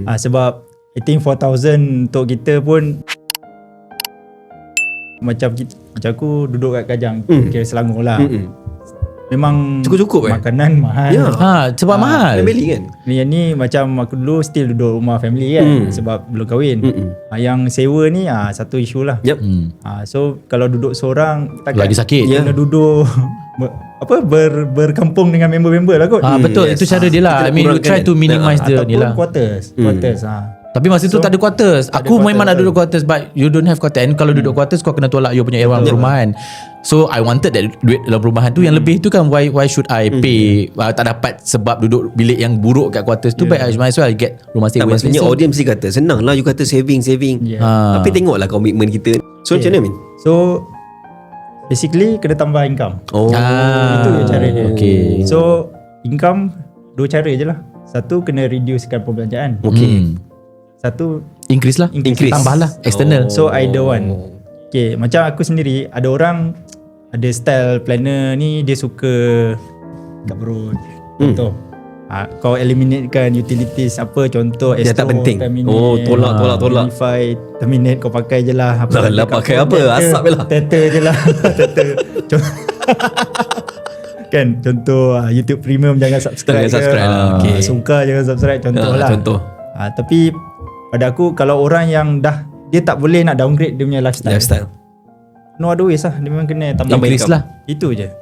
Sebab I think 4,000 untuk kita pun macam aku duduk kat Kajang, kira Selangor lah. Memang cukup makanan mahal. Sebab mahal. Family kan. Yang ni macam aku dulu still duduk rumah family kan, sebab belum kahwin. Yang sewa ni satu isu lah. So kalau duduk seorang takkan Lagi sakit. kena duduk berkampung dengan member-member lah kot. Betul, itu cara dia lah. I mean, you try to minimize the ni lah. Quarters. Tapi masa tu tak ada quarters. Aku memang nak duduk quarters, but you don't have quarters. And kalau duduk quarters, kau kena tolak you punya ruang perumahan. So I wanted that duit dalam perumahan tu. Yang lebih tu kan, why should I pay? Tak dapat sebab duduk bilik yang buruk kat quarters tu. But I might as well get rumah sewa. Maksudnya audience mesti kata senang lah, you kata saving. Tapi tengoklah komitmen kita. So macam mana Min? So basically kena tambah income. Itu je cara dia. So income dua cara je lah. Satu, kena reducekan perbelanjaan. Satu, increase lah. Tambah lah external. So either one. Macam aku sendiri, ada orang ada style planner ni, dia suka kat perut. Contoh kau eliminatekan utilities apa, contoh dia tak penting. Tolak Unify, terminate, kau pakai je lah. Lah pakai apa? Asap je lah. Tether je lah. Kan contoh YouTube Premium jangan subscribe. Suka jangan subscribe, contoh lah. Tapi pada aku, kalau orang yang dah dia tak boleh nak downgrade dia punya lifestyle, no other ways lah, dia memang kena tambah increase lah. Itu je.